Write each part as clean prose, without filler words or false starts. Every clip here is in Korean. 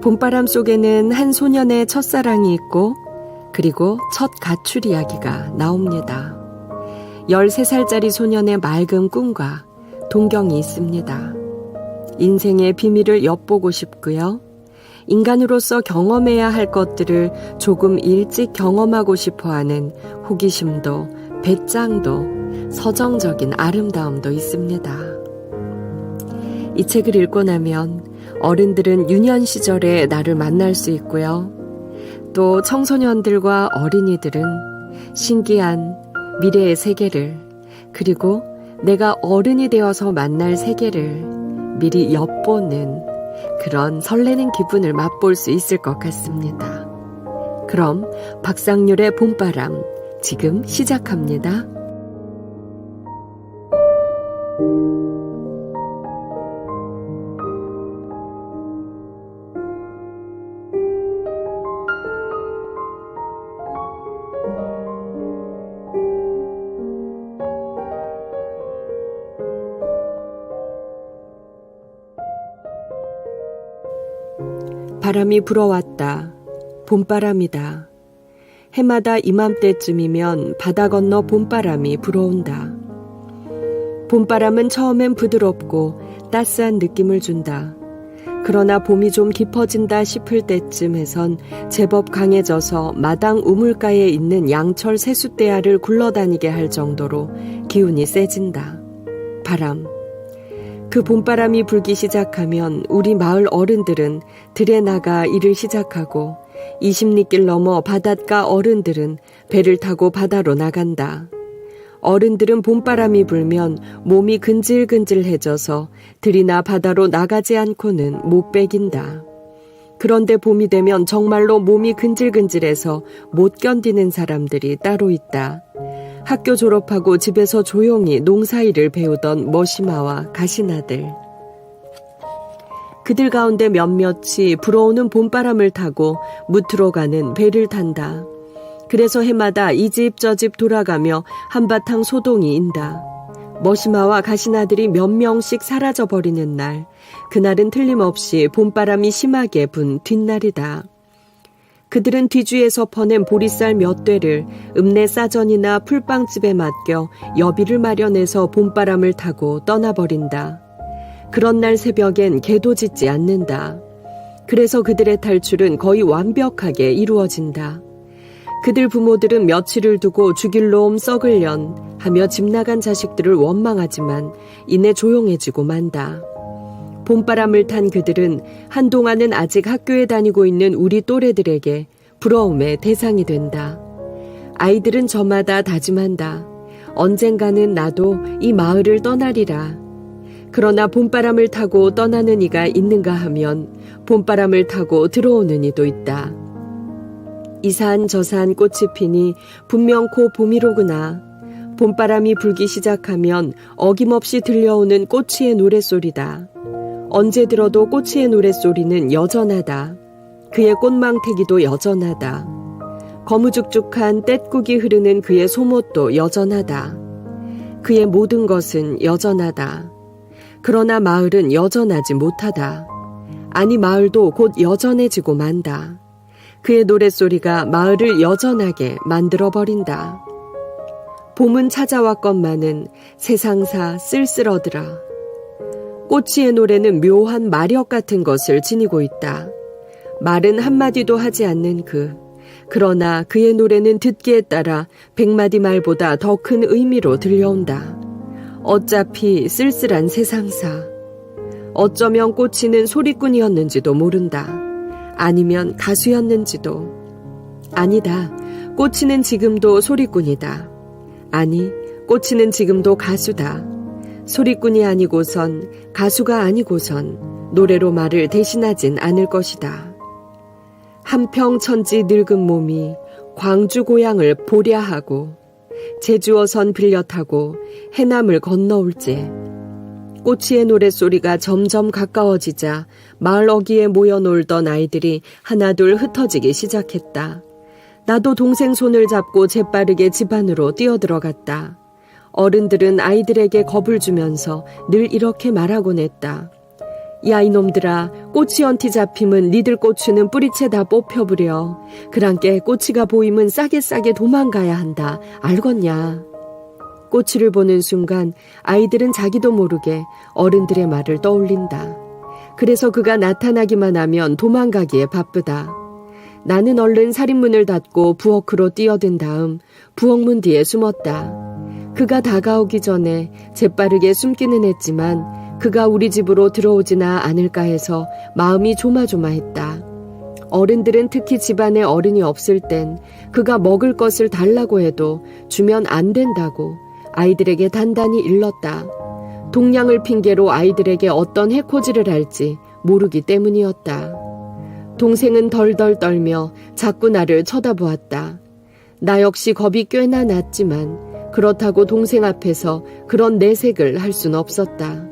봄바람 속에는 한 소년의 첫사랑이 있고 그리고 첫 가출 이야기가 나옵니다. 13살짜리 소년의 맑은 꿈과 동경이 있습니다. 인생의 비밀을 엿보고 싶고요. 인간으로서 경험해야 할 것들을 조금 일찍 경험하고 싶어하는 호기심도 배짱도 서정적인 아름다움도 있습니다. 이 책을 읽고 나면 어른들은 유년 시절에 나를 만날 수 있고요. 또 청소년들과 어린이들은 신기한 미래의 세계를 그리고 내가 어른이 되어서 만날 세계를 미리 엿보는 그런 설레는 기분을 맛볼 수 있을 것 같습니다. 그럼 박상률의 봄바람 지금 시작합니다. 바람이 불어왔다. 봄바람이다. 해마다 이맘때쯤이면 바다 건너 봄바람이 불어온다. 봄바람은 처음엔 부드럽고 따스한 느낌을 준다. 그러나 봄이 좀 깊어진다 싶을 때쯤에선 제법 강해져서 마당 우물가에 있는 양철 세숫대야를 굴러다니게 할 정도로 기운이 세진다. 바람. 그 봄바람이 불기 시작하면 우리 마을 어른들은 들에 나가 일을 시작하고 20리길 넘어 바닷가 어른들은 배를 타고 바다로 나간다. 어른들은 봄바람이 불면 몸이 근질근질해져서 들이나 바다로 나가지 않고는 못 배긴다. 그런데 봄이 되면 정말로 몸이 근질근질해서 못 견디는 사람들이 따로 있다. 학교 졸업하고 집에서 조용히 농사일을 배우던 머시마와 가시나들. 그들 가운데 몇몇이 불어오는 봄바람을 타고 무트로 가는 배를 탄다. 그래서 해마다 이 집 저 집 돌아가며 한바탕 소동이 인다. 머시마와 가시나들이 몇 명씩 사라져버리는 날, 그날은 틀림없이 봄바람이 심하게 분 뒷날이다. 그들은 뒤주에서 퍼낸 보리쌀 몇 되를 읍내 싸전이나 풀빵집에 맡겨 여비를 마련해서 봄바람을 타고 떠나버린다. 그런 날 새벽엔 개도 짖지 않는다. 그래서 그들의 탈출은 거의 완벽하게 이루어진다. 그들 부모들은 며칠을 두고 죽일 놈 썩을 년 하며 집 나간 자식들을 원망하지만 이내 조용해지고 만다. 봄바람을 탄 그들은 한동안은 아직 학교에 다니고 있는 우리 또래들에게 부러움의 대상이 된다. 아이들은 저마다 다짐한다. 언젠가는 나도 이 마을을 떠나리라. 그러나 봄바람을 타고 떠나는 이가 있는가 하면 봄바람을 타고 들어오는 이도 있다. 이 산 저 산 꽃이 피니 분명 고 봄이로구나. 봄바람이 불기 시작하면 어김없이 들려오는 꼬치의 노랫소리다. 언제 들어도 꼬치의 노랫소리는 여전하다. 그의 꽃망태기도 여전하다. 거무죽죽한 떼국이 흐르는 그의 소못도 여전하다. 그의 모든 것은 여전하다. 그러나 마을은 여전하지 못하다. 아니 마을도 곧 여전해지고 만다. 그의 노랫소리가 마을을 여전하게 만들어버린다. 봄은 찾아왔건만은 세상사 쓸쓸하더라. 꼬치의 노래는 묘한 마력 같은 것을 지니고 있다. 말은 한마디도 하지 않는 그러나 그의 노래는 듣기에 따라 100마디 말보다 더 큰 의미로 들려온다. 어차피 쓸쓸한 세상사. 어쩌면 꼬치는 소리꾼이었는지도 모른다. 아니면 가수였는지도. 아니다. 꼬치는 지금도 소리꾼이다. 아니, 꼬치는 지금도 가수다. 소리꾼이 아니고선, 가수가 아니고선 노래로 말을 대신하진 않을 것이다. 한평천지 늙은 몸이 광주 고향을 보랴 하고 제주어선 빌려 타고 해남을 건너올지. 꼬치의 노랫소리가 점점 가까워지자 마을 어귀에 모여 놀던 아이들이 하나둘 흩어지기 시작했다. 나도 동생 손을 잡고 재빠르게 집 안으로 뛰어들어갔다. 어른들은 아이들에게 겁을 주면서 늘 이렇게 말하곤 했다. 야 이놈들아, 꼬치 연티 잡힘은 니들 고추는 뿌리채 다 뽑혀버려. 그랑께 꼬치가 보임은 싸게 도망가야 한다. 알겠냐? 꼬치를 보는 순간 아이들은 자기도 모르게 어른들의 말을 떠올린다. 그래서 그가 나타나기만 하면 도망가기에 바쁘다. 나는 얼른 살인문을 닫고 부엌으로 뛰어든 다음 부엌문 뒤에 숨었다. 그가 다가오기 전에 재빠르게 숨기는 했지만 그가 우리 집으로 들어오지나 않을까 해서 마음이 조마조마했다. 어른들은 특히 집안에 어른이 없을 땐 그가 먹을 것을 달라고 해도 주면 안 된다고 아이들에게 단단히 일렀다. 동냥을 핑계로 아이들에게 어떤 해코지를 할지 모르기 때문이었다. 동생은 덜덜 떨며 자꾸 나를 쳐다보았다. 나 역시 겁이 꽤나 났지만 그렇다고 동생 앞에서 그런 내색을 할 순 없었다.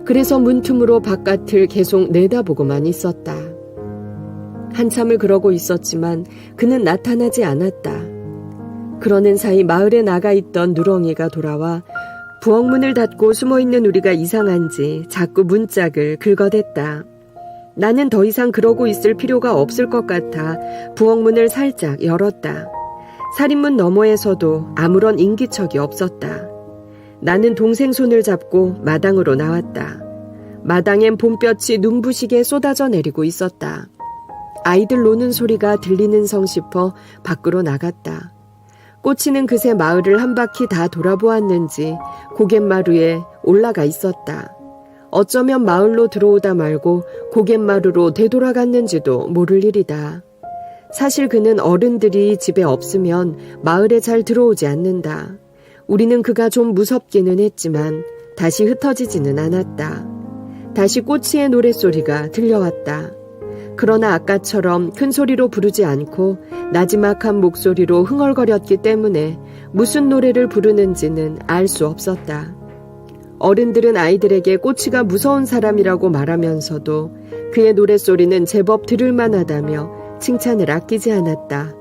그래서 문틈으로 바깥을 계속 내다보고만 있었다. 한참을 그러고 있었지만 그는 나타나지 않았다. 그러는 사이 마을에 나가 있던 누렁이가 돌아와 부엌문을 닫고 숨어있는 우리가 이상한지 자꾸 문짝을 긁어댔다. 나는 더 이상 그러고 있을 필요가 없을 것 같아 부엌문을 살짝 열었다. 살인문 너머에서도 아무런 인기척이 없었다. 나는 동생 손을 잡고 마당으로 나왔다. 마당엔 봄볕이 눈부시게 쏟아져 내리고 있었다. 아이들 노는 소리가 들리는 성 싶어 밖으로 나갔다. 꼬치는 그새 마을을 한 바퀴 다 돌아보았는지 고갯마루에 올라가 있었다. 어쩌면 마을로 들어오다 말고 고갯마루로 되돌아갔는지도 모를 일이다. 사실 그는 어른들이 집에 없으면 마을에 잘 들어오지 않는다. 우리는 그가 좀 무섭기는 했지만 다시 흩어지지는 않았다. 다시 꼬치의 노랫소리가 들려왔다. 그러나 아까처럼 큰 소리로 부르지 않고 나지막한 목소리로 흥얼거렸기 때문에 무슨 노래를 부르는지는 알 수 없었다. 어른들은 아이들에게 꼬치가 무서운 사람이라고 말하면서도 그의 노랫소리는 제법 들을만하다며 칭찬을 아끼지 않았다.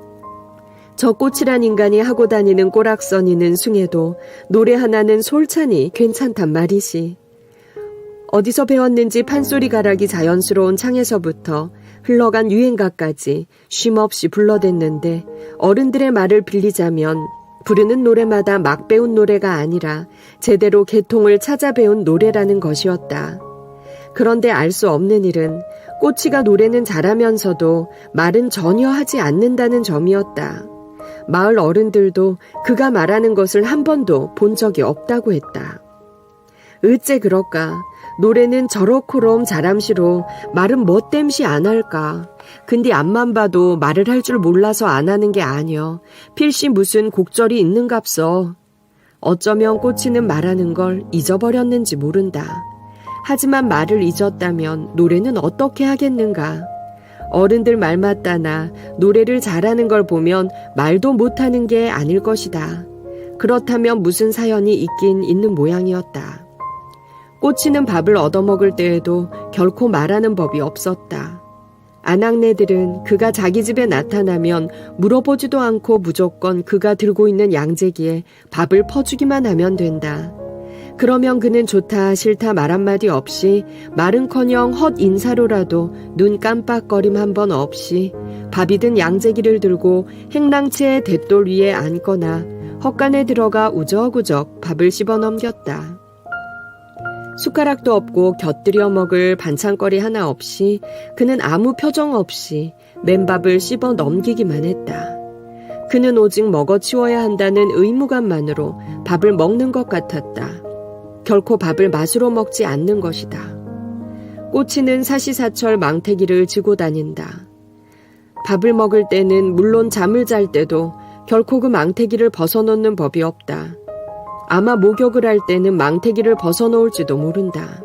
저 꼬치란 인간이 하고 다니는 꼬락서니는 숭에도 노래 하나는 솔찬히 괜찮단 말이지. 어디서 배웠는지 판소리 가락이 자연스러운 창에서부터 흘러간 유행가까지 쉼없이 불러댔는데 어른들의 말을 빌리자면 부르는 노래마다 막 배운 노래가 아니라 제대로 계통을 찾아 배운 노래라는 것이었다. 그런데 알 수 없는 일은 꼬치가 노래는 잘하면서도 말은 전혀 하지 않는다는 점이었다. 마을 어른들도 그가 말하는 것을 한 번도 본 적이 없다고 했다. 어째 그럴까? 노래는 저렇고럼 잘함시로 말은 뭣땜시 안 할까? 근데 앞만 봐도 말을 할 줄 몰라서 안 하는 게 아니여. 필시 무슨 곡절이 있는갑서. 어쩌면 꼬치는 말하는 걸 잊어버렸는지 모른다. 하지만 말을 잊었다면 노래는 어떻게 하겠는가? 어른들 말 맞다나 노래를 잘하는 걸 보면 말도 못하는 게 아닐 것이다. 그렇다면 무슨 사연이 있긴 있는 모양이었다. 꼬치는 밥을 얻어먹을 때에도 결코 말하는 법이 없었다. 아낙네들은 그가 자기 집에 나타나면 물어보지도 않고 무조건 그가 들고 있는 양재기에 밥을 퍼주기만 하면 된다. 그러면 그는 좋다 싫다 말 한마디 없이 말은커녕 헛 인사로라도 눈 깜빡거림 한 번 없이 밥이든 양재기를 들고 행랑채의 대돌 위에 앉거나 헛간에 들어가 우적우적 밥을 씹어 넘겼다. 숟가락도 없고 곁들여 먹을 반찬거리 하나 없이 그는 아무 표정 없이 맨밥을 씹어 넘기기만 했다. 그는 오직 먹어치워야 한다는 의무감만으로 밥을 먹는 것 같았다. 결코 밥을 맛으로 먹지 않는 것이다. 꼬치는 사시사철 망태기를 지고 다닌다. 밥을 먹을 때는 물론 잠을 잘 때도 결코 그 망태기를 벗어놓는 법이 없다. 아마 목욕을 할 때는 망태기를 벗어놓을지도 모른다.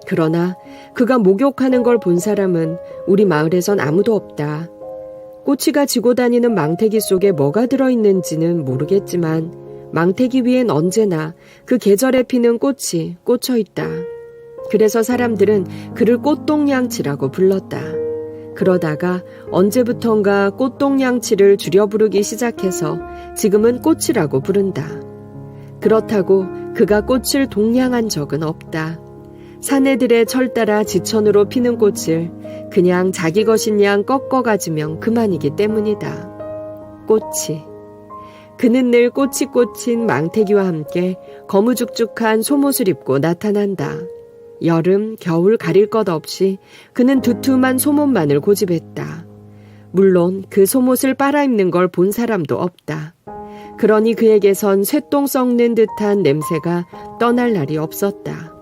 그러나 그가 목욕하는 걸 본 사람은 우리 마을에선 아무도 없다. 꼬치가 지고 다니는 망태기 속에 뭐가 들어있는지는 모르겠지만 망태기 위엔 언제나 그 계절에 피는 꽃이 꽂혀 있다. 그래서 사람들은 그를 꽃동냥치라고 불렀다. 그러다가 언제부턴가 꽃동냥치를 줄여 부르기 시작해서 지금은 꽃이라고 부른다. 그렇다고 그가 꽃을 동냥한 적은 없다. 사내들의 철 따라 지천으로 피는 꽃을 그냥 자기 것인 양 꺾어 가지면 그만이기 때문이다. 꽃이. 그는 늘 꽃이 꽂힌 망태기와 함께 거무죽죽한 속옷을 입고 나타난다. 여름, 겨울 가릴 것 없이 그는 두툼한 속옷만을 고집했다. 물론 그 속옷을 빨아입는 걸 본 사람도 없다. 그러니 그에게선 쇠똥 썩는 듯한 냄새가 떠날 날이 없었다.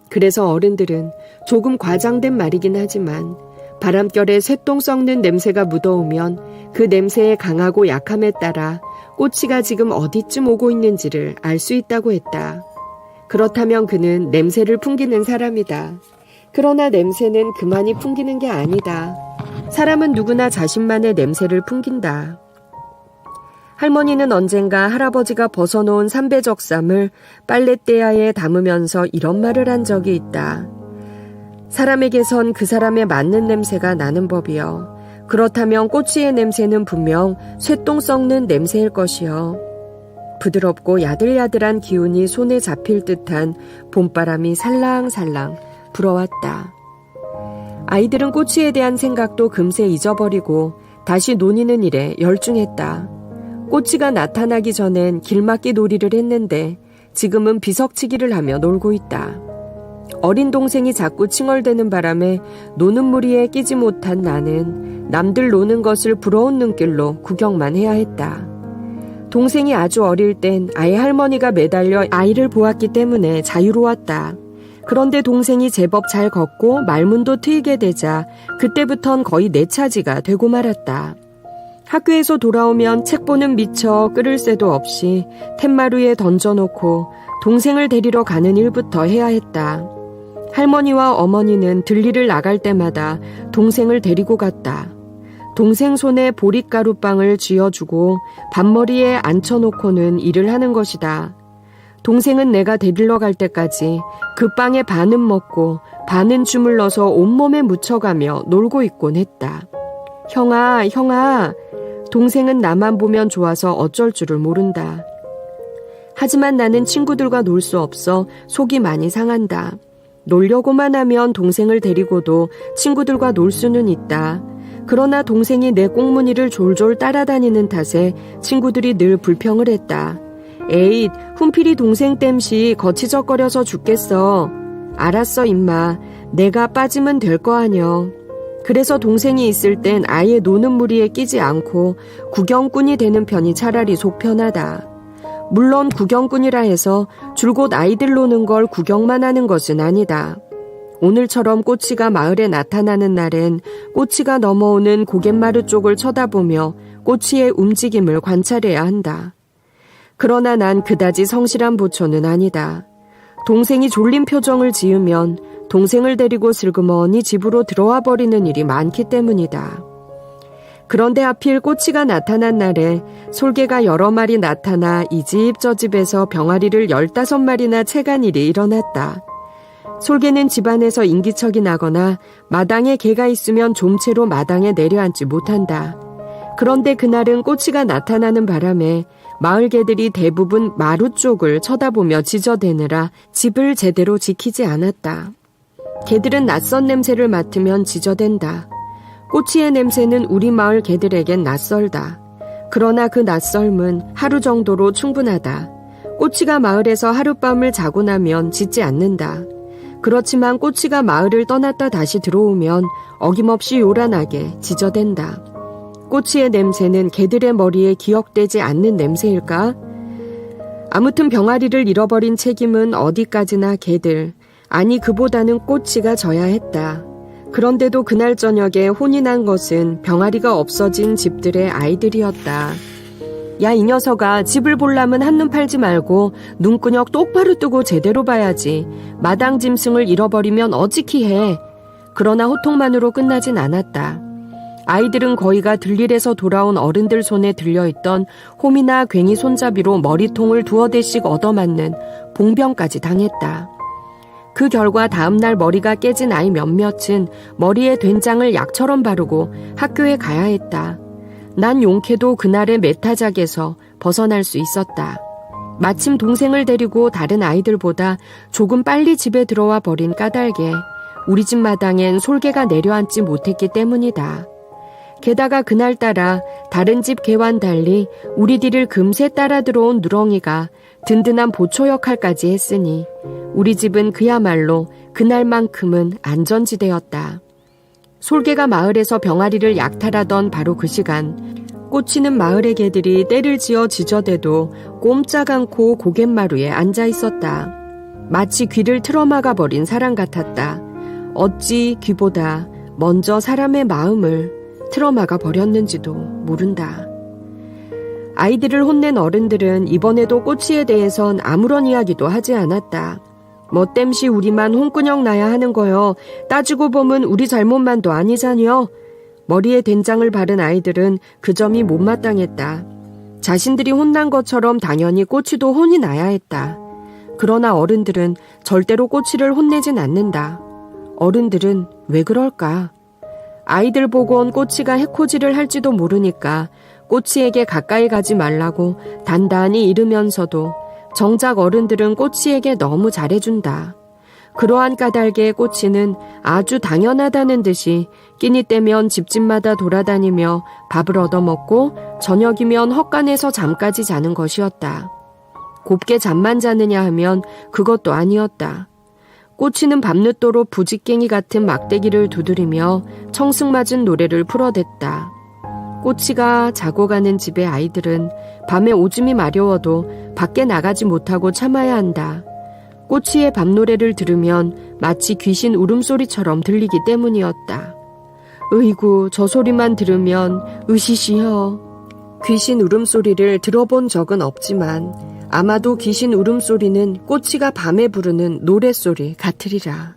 그래서 어른들은 조금 과장된 말이긴 하지만 바람결에 쇠똥 썩는 냄새가 묻어오면 그 냄새의 강하고 약함에 따라 꼬치가 지금 어디쯤 오고 있는지를 알 수 있다고 했다. 그렇다면 그는 냄새를 풍기는 사람이다. 그러나 냄새는 그만이 풍기는 게 아니다. 사람은 누구나 자신만의 냄새를 풍긴다. 할머니는 언젠가 할아버지가 벗어놓은 삼배적삼을 빨랫대야에 담으면서 이런 말을 한 적이 있다. 사람에게선 그 사람에 맞는 냄새가 나는 법이요. 그렇다면 꼬치의 냄새는 분명 쇠똥 썩는 냄새일 것이요. 부드럽고 야들야들한 기운이 손에 잡힐 듯한 봄바람이 살랑살랑 불어왔다. 아이들은 꼬치에 대한 생각도 금세 잊어버리고 다시 논이는 일에 열중했다. 꼬치가 나타나기 전엔 길막기 놀이를 했는데 지금은 비석치기를 하며 놀고 있다. 어린 동생이 자꾸 칭얼대는 바람에 노는 무리에 끼지 못한 나는 남들 노는 것을 부러운 눈길로 구경만 해야 했다. 동생이 아주 어릴 땐 아예 할머니가 매달려 아이를 보았기 때문에 자유로웠다. 그런데 동생이 제법 잘 걷고 말문도 트이게 되자 그때부턴 거의 내 차지가 되고 말았다. 학교에서 돌아오면 책 보는 미처 끓을 새도 없이 툇마루에 던져놓고 동생을 데리러 가는 일부터 해야 했다. 할머니와 어머니는 들리를 나갈 때마다 동생을 데리고 갔다. 동생 손에 보릿가루빵을 쥐어주고 밥머리에 앉혀놓고는 일을 하는 것이다. 동생은 내가 데리러 갈 때까지 그 빵의 반은 먹고 반은 주물러서 온몸에 묻혀가며 놀고 있곤 했다. 형아, 형아. 동생은 나만 보면 좋아서 어쩔 줄을 모른다. 하지만 나는 친구들과 놀 수 없어 속이 많이 상한다. 놀려고만 하면 동생을 데리고도 친구들과 놀 수는 있다. 그러나 동생이 내 꽁무니를 졸졸 따라다니는 탓에 친구들이 늘 불평을 했다. 에잇, 훈필이 동생 땜시 거치적거려서 죽겠어. 알았어 임마. 내가 빠지면 될 거 아뇨. 그래서 동생이 있을 땐 아예 노는 무리에 끼지 않고 구경꾼이 되는 편이 차라리 속 편하다. 물론 구경꾼이라 해서 줄곧 아이들 노는 걸 구경만 하는 것은 아니다. 오늘처럼 꼬치가 마을에 나타나는 날엔 꼬치가 넘어오는 고갯마루 쪽을 쳐다보며 꼬치의 움직임을 관찰해야 한다. 그러나 난 그다지 성실한 보초는 아니다. 동생이 졸린 표정을 지으면 동생을 데리고 슬그머니 집으로 들어와 버리는 일이 많기 때문이다. 그런데 하필 꼬치가 나타난 날에 솔개가 여러 마리 나타나 이 집 저 집에서 병아리를 15마리나 채간 일이 일어났다. 솔개는 집안에서 인기척이 나거나 마당에 개가 있으면 좀채로 마당에 내려앉지 못한다. 그런데 그날은 꼬치가 나타나는 바람에 마을 개들이 대부분 마루 쪽을 쳐다보며 짖어대느라 집을 제대로 지키지 않았다. 개들은 낯선 냄새를 맡으면 짖어댄다. 꼬치의 냄새는 우리 마을 개들에겐 낯설다. 그러나 그 낯설음은 하루 정도로 충분하다. 꼬치가 마을에서 하룻밤을 자고 나면 짖지 않는다. 그렇지만 꼬치가 마을을 떠났다 다시 들어오면 어김없이 요란하게 짖어댄다. 꼬치의 냄새는 개들의 머리에 기억되지 않는 냄새일까? 아무튼 병아리를 잃어버린 책임은 어디까지나 개들, 아니 그보다는 꼬치가 져야 했다. 그런데도 그날 저녁에 혼이 난 것은 병아리가 없어진 집들의 아이들이었다. 야, 이 녀석아, 집을 볼라면 한눈 팔지 말고 눈구녕 똑바로 뜨고 제대로 봐야지. 마당 짐승을 잃어버리면 어찌키 해. 그러나 호통만으로 끝나진 않았다. 아이들은 거의가 들일에서 돌아온 어른들 손에 들려있던 홈이나 괭이 손잡이로 머리통을 두어 대씩 얻어맞는 봉변까지 당했다. 그 결과 다음날 머리가 깨진 아이 몇몇은 머리에 된장을 약처럼 바르고 학교에 가야 했다. 난 용케도 그날의 메타작에서 벗어날 수 있었다. 마침 동생을 데리고 다른 아이들보다 조금 빨리 집에 들어와 버린 까닭에 우리 집 마당엔 솔개가 내려앉지 못했기 때문이다. 게다가 그날따라 다른 집 개와는 달리 우리 뒤를 금세 따라 들어온 누렁이가 든든한 보초 역할까지 했으니 우리 집은 그야말로 그날만큼은 안전지대였다. 솔개가 마을에서 병아리를 약탈하던 바로 그 시간 꽂히는 마을의 개들이 떼를 지어 지저대도 꼼짝 않고 고갯마루에 앉아 있었다. 마치 귀를 틀어막아 버린 사람 같았다. 어찌 귀보다 먼저 사람의 마음을 틀어막아 버렸는지도 모른다. 아이들을 혼낸 어른들은 이번에도 꼬치에 대해선 아무런 이야기도 하지 않았다. 뭐 땜시 우리만 홍군형 나야 하는 거요. 따지고 보면 우리 잘못만도 아니잖여. 머리에 된장을 바른 아이들은 그 점이 못마땅했다. 자신들이 혼난 것처럼 당연히 꼬치도 혼이 나야 했다. 그러나 어른들은 절대로 꼬치를 혼내진 않는다. 어른들은 왜 그럴까? 아이들 보곤 꼬치가 해코지를 할지도 모르니까 꼬치에게 가까이 가지 말라고 단단히 이르면서도 정작 어른들은 꼬치에게 너무 잘해준다. 그러한 까닭에 꼬치는 아주 당연하다는 듯이 끼니 때면 집집마다 돌아다니며 밥을 얻어먹고 저녁이면 헛간에서 잠까지 자는 것이었다. 곱게 잠만 자느냐 하면 그것도 아니었다. 꼬치는 밤늦도록 부직갱이 같은 막대기를 두드리며 청승맞은 노래를 풀어댔다. 꼬치가 자고 가는 집의 아이들은 밤에 오줌이 마려워도 밖에 나가지 못하고 참아야 한다. 꼬치의 밤노래를 들으면 마치 귀신 울음소리처럼 들리기 때문이었다. 으이구, 저 소리만 들으면 으시시여. 귀신 울음소리를 들어본 적은 없지만 아마도 귀신 울음소리는 꼬치가 밤에 부르는 노랫소리 같으리라.